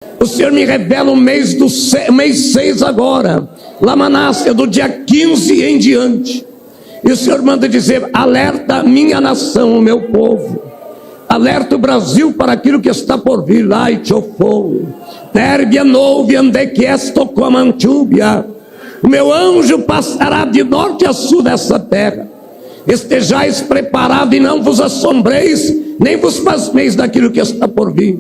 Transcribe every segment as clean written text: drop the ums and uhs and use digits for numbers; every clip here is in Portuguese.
O Senhor me revela o mês 6 agora, Lamanácia, do dia 15 em diante. E o Senhor manda dizer: alerta a minha nação, o meu povo. Alerta o Brasil para aquilo que está por vir. O meu anjo passará de norte a sul dessa terra. Estejais preparados e não vos assombreis, nem vos pasmeis daquilo que está por vir.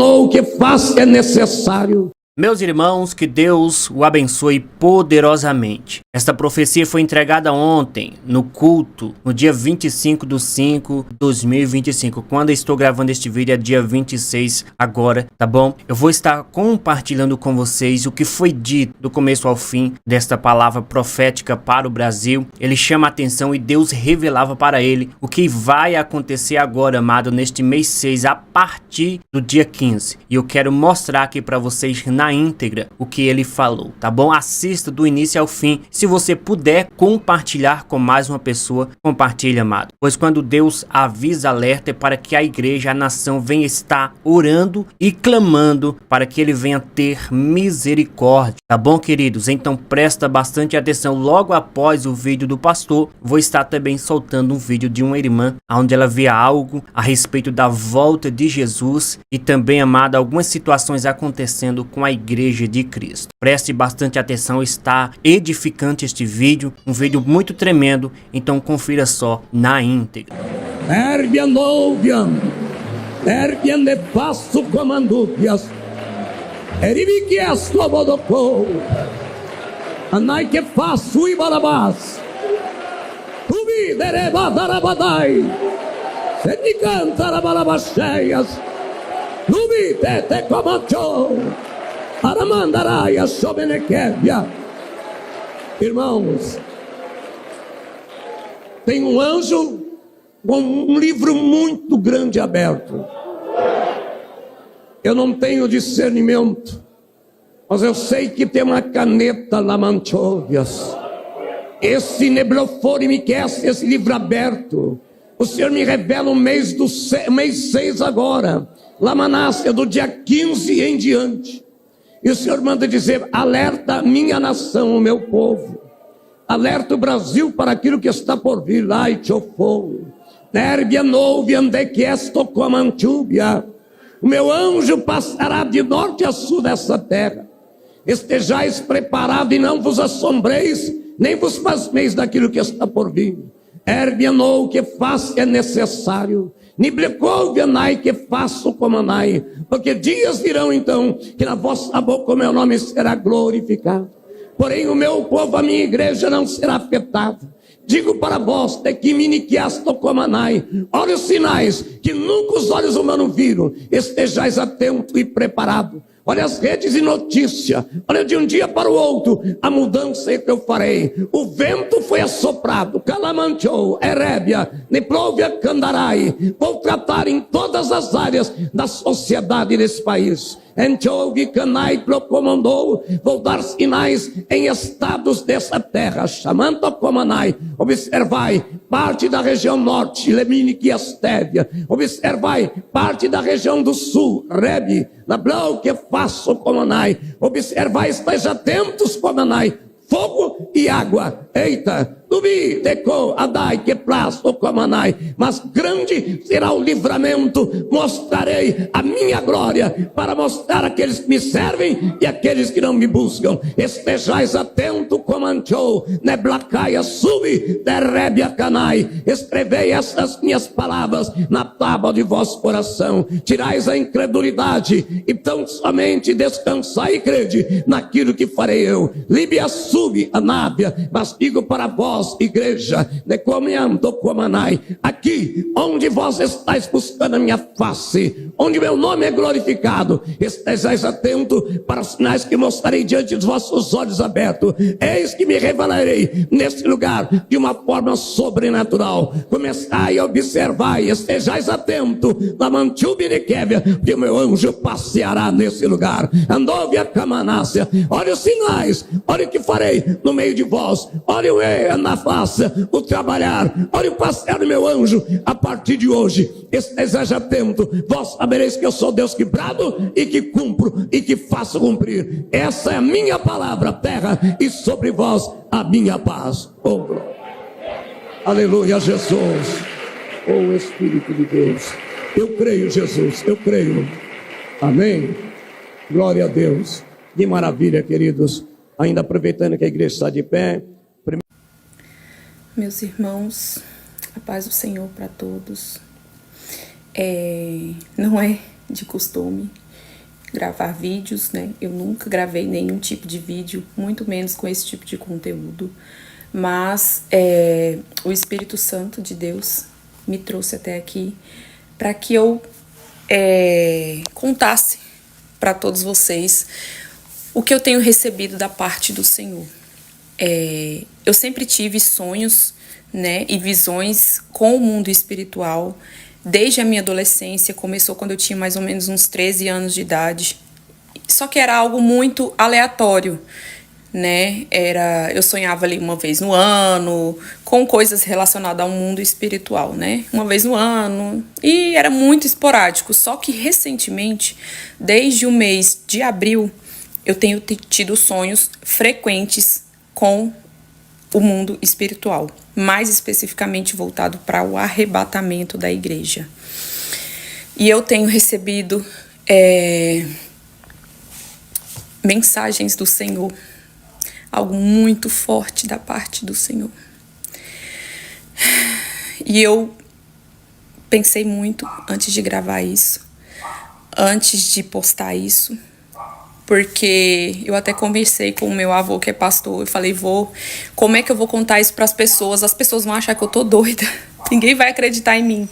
O que faz é necessário. Meus irmãos, que Deus o abençoe poderosamente. Esta profecia foi entregada ontem, no culto, no dia 25/5/2025. Quando eu estou gravando este vídeo é dia 26 agora, tá bom? Eu vou estar compartilhando com vocês o que foi dito do começo ao fim desta palavra profética para o Brasil. Ele chama a atenção e Deus revelava para ele o que vai acontecer agora, amado, neste mês 6, a partir do dia 15. E eu quero mostrar aqui para vocês na íntegra o que ele falou, tá bom? Assista do início ao fim. Se você puder compartilhar com mais uma pessoa, compartilhe, amado. Pois quando Deus avisa, alerta, é para que a igreja, a nação venha estar orando e clamando para que ele venha ter misericórdia, tá bom, queridos? Então presta bastante atenção. Logo após o vídeo do pastor, vou estar também soltando um vídeo de uma irmã, onde ela vê algo a respeito da volta de Jesus e também, amado, algumas situações acontecendo com a Igreja de Cristo. Preste bastante atenção, está edificante este vídeo, um vídeo muito tremendo, então confira só na íntegra. Irmãos, tem um anjo com um livro muito grande aberto. Eu não tenho discernimento, mas eu sei que tem uma caneta lamanchovias. Esse neblofone que é esse livro aberto. O Senhor me revela o mês 6 agora, Lamanácia, do dia 15 em diante. E o Senhor manda dizer: alerta a minha nação, o meu povo. Alerta o Brasil para aquilo que está por vir. O meu anjo passará de norte a sul dessa terra. Estejais preparados e não vos assombreis, nem vos pasmeis daquilo que está por vir. O que faz é necessário. Que faço comanai, porque dias virão então que na vossa boca o meu nome será glorificado. Porém o meu povo, a minha igreja, não será afetada. Digo para vós, olha os sinais que nunca os olhos humanos viram. Estejais atento e preparado. Olha as redes de notícia. Olha de um dia para o outro a mudança que eu farei. O vento foi assoprado. Calamanchou, Erébia, Neprovia, Candarai. Vou tratar em todas as áreas da sociedade desse país. Canai procomandou, vou dar sinais em estados dessa terra, chamando a Comanai. Observai parte da região norte, Leminique e Astévia. Observai parte da região do sul, Rebi, na Blau que faço Comanai. Observai, esteja atentos, Comanai. Fogo e água. Eita, duvi, deco, adai, que plasto, comanai. Mas grande será o livramento. Mostrarei a minha glória para mostrar aqueles que me servem e aqueles que não me buscam. Estejais atento, comanchou, neblacaia, subi, derrebe canai. Escrevei essas minhas palavras na tábua de vosso coração. Tirais a incredulidade, então somente descansai e crede naquilo que farei eu. Líbia, subi, anábia, mas digo para vós, igreja, aqui onde vós estáis buscando a minha face, onde meu nome é glorificado, estejais atento para os sinais que mostrarei diante dos vossos olhos abertos. Eis que me revelarei nesse lugar de uma forma sobrenatural. Começai a observar e estejais atento na Mantubinequévia, que o meu anjo passeará nesse lugar. Andovia Camanácia, olha os sinais, olha o que farei no meio de vós. Olha o na face, o trabalhar. Olha o passear do meu anjo, a partir de hoje, esteja atento, vós sabereis que eu sou Deus que brado e que cumpro e que faço cumprir. Essa é a minha palavra, terra, e sobre vós a minha paz. Oh, glória. Aleluia, Jesus. Oh, Espírito de Deus. Eu creio, Jesus, eu creio. Amém. Glória a Deus. Que maravilha, queridos. Ainda aproveitando que a igreja está de pé. Meus irmãos, a paz do Senhor para todos. Não é de costume gravar vídeos, né? Eu nunca gravei nenhum tipo de vídeo, muito menos com esse tipo de conteúdo. Mas o Espírito Santo de Deus me trouxe até aqui para que eu contasse para todos vocês o que eu tenho recebido da parte do Senhor. Eu sempre tive sonhos, né, e visões com o mundo espiritual. Desde a minha adolescência, começou quando eu tinha mais ou menos uns 13 anos de idade. Só que era algo muito aleatório, né? Eu sonhava ali uma vez no ano, com coisas relacionadas ao mundo espiritual, né? Uma vez no ano, e era muito esporádico. Só que recentemente, desde o mês de abril, eu tenho tido sonhos frequentes com o mundo espiritual, mais especificamente voltado para o arrebatamento da igreja. E eu tenho recebido mensagens do Senhor, algo muito forte da parte do Senhor. E eu pensei muito antes de gravar isso, antes de postar isso, porque eu até conversei com o meu avô, que é pastor. Eu falei, vô, como é que eu vou contar isso para as pessoas? As pessoas vão achar que eu tô doida. Ninguém vai acreditar em mim.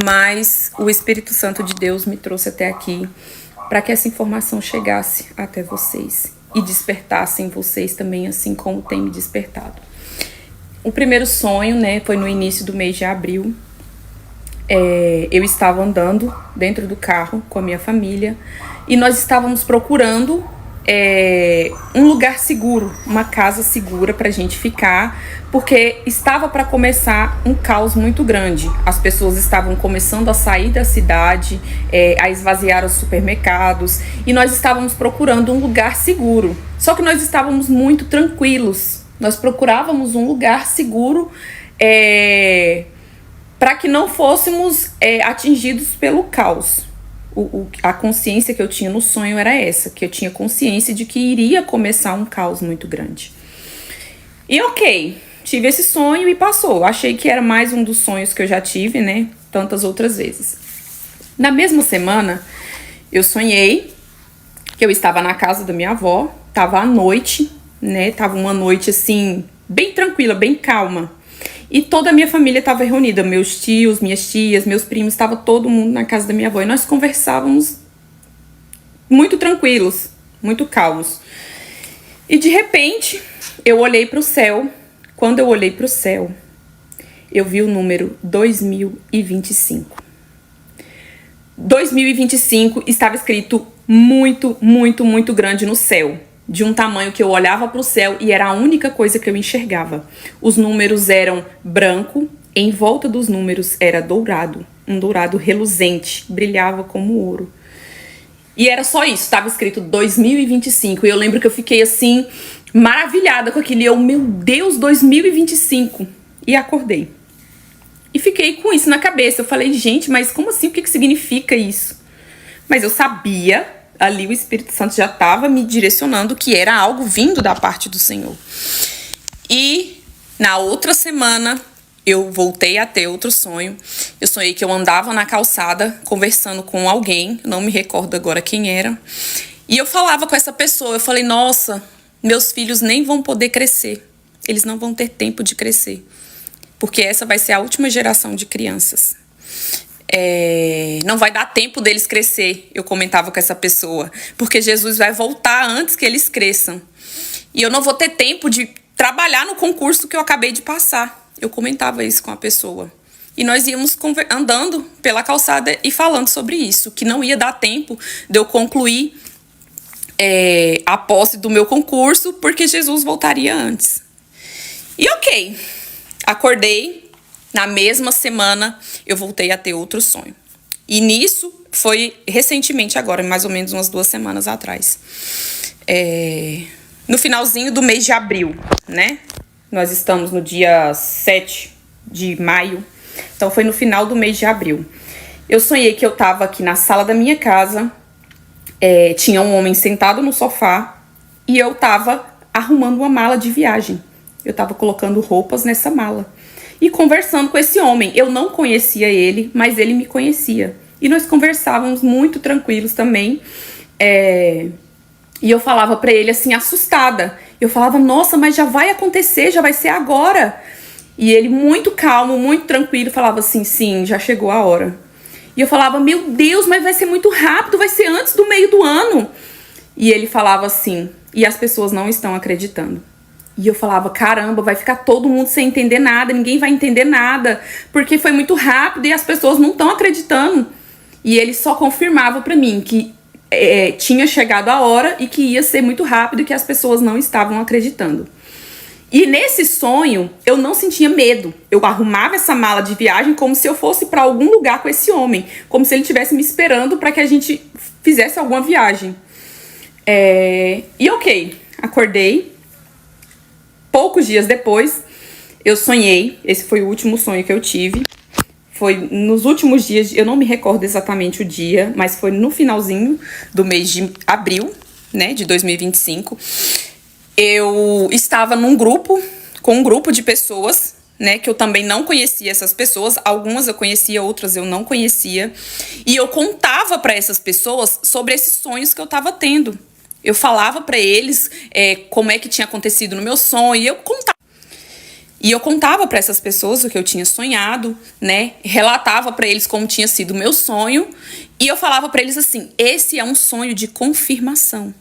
Mas o Espírito Santo de Deus me trouxe até aqui para que essa informação chegasse até vocês e despertasse em vocês também, assim como tem me despertado. O primeiro sonho, né, foi no início do mês de abril. Eu estava andando dentro do carro com a minha família e nós estávamos procurando um lugar seguro, uma casa segura para a gente ficar, porque estava para começar um caos muito grande. As pessoas estavam começando a sair da cidade, a esvaziar os supermercados, e nós estávamos procurando um lugar seguro. Só que nós estávamos muito tranquilos. Nós procurávamos um lugar seguro para que não fôssemos atingidos pelo caos. A consciência que eu tinha no sonho era essa, que eu tinha consciência de que iria começar um caos muito grande. E ok, tive esse sonho e passou. Achei que era mais um dos sonhos que eu já tive, né? Tantas outras vezes. Na mesma semana, eu sonhei que eu estava na casa da minha avó, estava à noite, né? Tava uma noite assim, bem tranquila, bem calma. E toda a minha família estava reunida, meus tios, minhas tias, meus primos, estava todo mundo na casa da minha avó. E nós conversávamos muito tranquilos, muito calmos. E de repente, eu olhei para o céu. Quando eu olhei para o céu, eu vi o número 2025. 2025 estava escrito muito, muito, muito grande no céu. De um tamanho que eu olhava para o céu e era a única coisa que eu enxergava. Os números eram branco, em volta dos números era dourado, um dourado reluzente, brilhava como ouro. E era só isso, estava escrito 2025. E eu lembro que eu fiquei assim, maravilhada com aquilo. E eu, meu Deus, 2025. E acordei. E fiquei com isso na cabeça. Eu falei, gente, mas como assim? O que significa isso? Mas eu sabia, ali o Espírito Santo já estava me direcionando que era algo vindo da parte do Senhor. E na outra semana eu voltei a ter outro sonho. Eu sonhei que eu andava na calçada conversando com alguém, não me recordo agora quem era. E eu falava com essa pessoa, eu falei, nossa, meus filhos nem vão poder crescer. Eles não vão ter tempo de crescer. Porque essa vai ser a última geração de crianças. Não vai dar tempo deles crescer, eu comentava com essa pessoa, porque Jesus vai voltar antes que eles cresçam. E eu não vou ter tempo de trabalhar no concurso que eu acabei de passar. Eu comentava isso com a pessoa. E nós íamos andando pela calçada e falando sobre isso, que não ia dar tempo de eu concluir a posse do meu concurso, porque Jesus voltaria antes. E ok, acordei, na mesma semana eu voltei a ter outro sonho. E nisso foi recentemente agora, mais ou menos umas 2 semanas atrás. No finalzinho do mês de abril, né? Nós estamos no dia 7 de maio, então foi no final do mês de abril. Eu sonhei que eu tava aqui na sala da minha casa, tinha um homem sentado no sofá e eu tava arrumando uma mala de viagem. Eu tava colocando roupas nessa mala e conversando com esse homem. Eu não conhecia ele, mas ele me conhecia. E nós conversávamos muito tranquilos também. E eu falava pra ele assim, assustada. Eu falava, nossa, mas já vai acontecer, já vai ser agora. E ele muito calmo, muito tranquilo, falava assim, sim, já chegou a hora. E eu falava, meu Deus, mas vai ser muito rápido, vai ser antes do meio do ano. E ele falava assim, e as pessoas não estão acreditando. E eu falava, caramba, vai ficar todo mundo sem entender nada, ninguém vai entender nada, porque foi muito rápido e as pessoas não estão acreditando. E ele só confirmava pra mim que tinha chegado a hora e que ia ser muito rápido e que as pessoas não estavam acreditando. E nesse sonho, eu não sentia medo. Eu arrumava essa mala de viagem como se eu fosse para algum lugar com esse homem. Como se ele estivesse me esperando para que a gente fizesse alguma viagem. E ok, acordei. Poucos dias depois, eu sonhei. Esse foi o último sonho que eu tive. Foi nos últimos dias, eu não me recordo exatamente o dia, mas foi no finalzinho do mês de abril, né, de 2025. Eu estava num grupo, com um grupo de pessoas, né, que eu também não conhecia essas pessoas. Algumas eu conhecia, outras eu não conhecia. E eu contava para essas pessoas sobre esses sonhos que eu estava tendo. Eu falava para eles como é que tinha acontecido no meu sonho, e eu contava. E eu contava para essas pessoas o que eu tinha sonhado, né? Relatava para eles como tinha sido o meu sonho. E eu falava para eles assim, esse é um sonho de confirmação.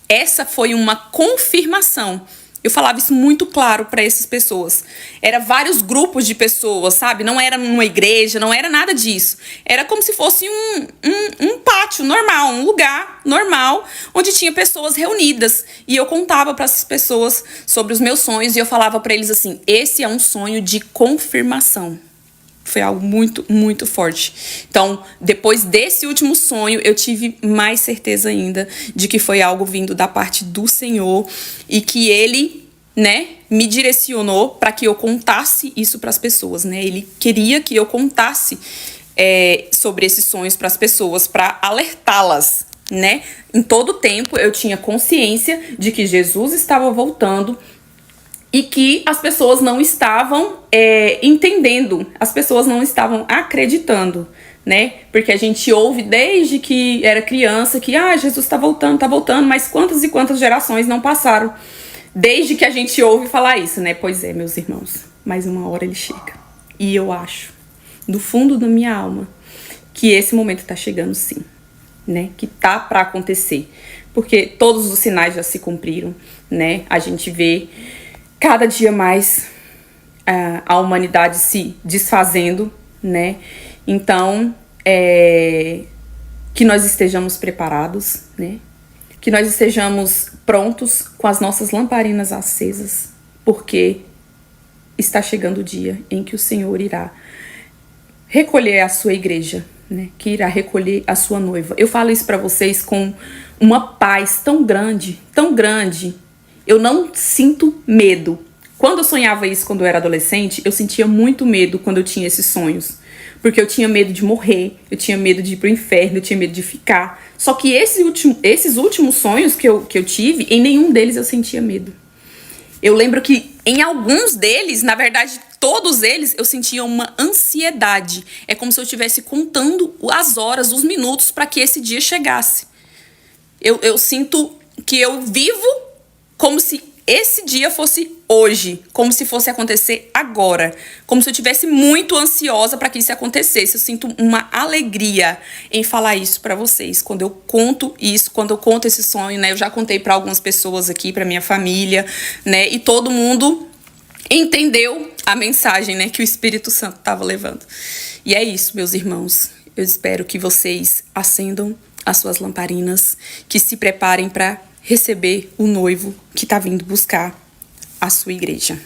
Essa foi uma confirmação. Eu falava isso muito claro para essas pessoas. Era vários grupos de pessoas, sabe? Não era uma igreja, não era nada disso. Era como se fosse um pátio normal, um lugar normal, onde tinha pessoas reunidas. E eu contava para essas pessoas sobre os meus sonhos e eu falava para eles assim, esse é um sonho de confirmação. Foi algo muito, muito forte. Então, depois desse último sonho, eu tive mais certeza ainda de que foi algo vindo da parte do Senhor e que Ele, né, me direcionou para que eu contasse isso para as pessoas, né? Ele queria que eu contasse sobre esses sonhos para as pessoas, para alertá-las, né? Em todo tempo, eu tinha consciência de que Jesus estava voltando e que as pessoas não estavam entendendo, as pessoas não estavam acreditando, né? Porque a gente ouve desde que era criança que Jesus está voltando, mas quantas e quantas gerações não passaram desde que a gente ouve falar isso, né? Pois é, meus irmãos, mais uma hora ele chega. E eu acho, do fundo da minha alma, que esse momento está chegando sim, né? Que tá para acontecer, porque todos os sinais já se cumpriram, né? A gente vê cada dia mais a humanidade se desfazendo, né? Então, que nós estejamos preparados, né? Que nós estejamos prontos com as nossas lamparinas acesas, porque está chegando o dia em que o Senhor irá recolher a sua igreja, né? Que irá recolher a sua noiva. Eu falo isso para vocês com uma paz tão grande, tão grande. Eu não sinto medo. Quando eu sonhava isso quando eu era adolescente, eu sentia muito medo quando eu tinha esses sonhos. Porque eu tinha medo de morrer, eu tinha medo de ir pro inferno, eu tinha medo de ficar. Só que esses últimos sonhos que eu tive, em nenhum deles eu sentia medo. Eu lembro que em alguns deles, na verdade, todos eles, eu sentia uma ansiedade. É como se eu estivesse contando as horas, os minutos para que esse dia chegasse. Eu sinto que eu vivo como se esse dia fosse hoje, como se fosse acontecer agora, como se eu estivesse muito ansiosa para que isso acontecesse. Eu sinto uma alegria em falar isso para vocês, quando eu conto isso, quando eu conto esse sonho, né? Eu já contei para algumas pessoas aqui, para minha família, né? E todo mundo entendeu a mensagem, né, que o Espírito Santo estava levando. E é isso, meus irmãos. Eu espero que vocês acendam as suas lamparinas, que se preparem para receber o noivo que está vindo buscar a sua igreja.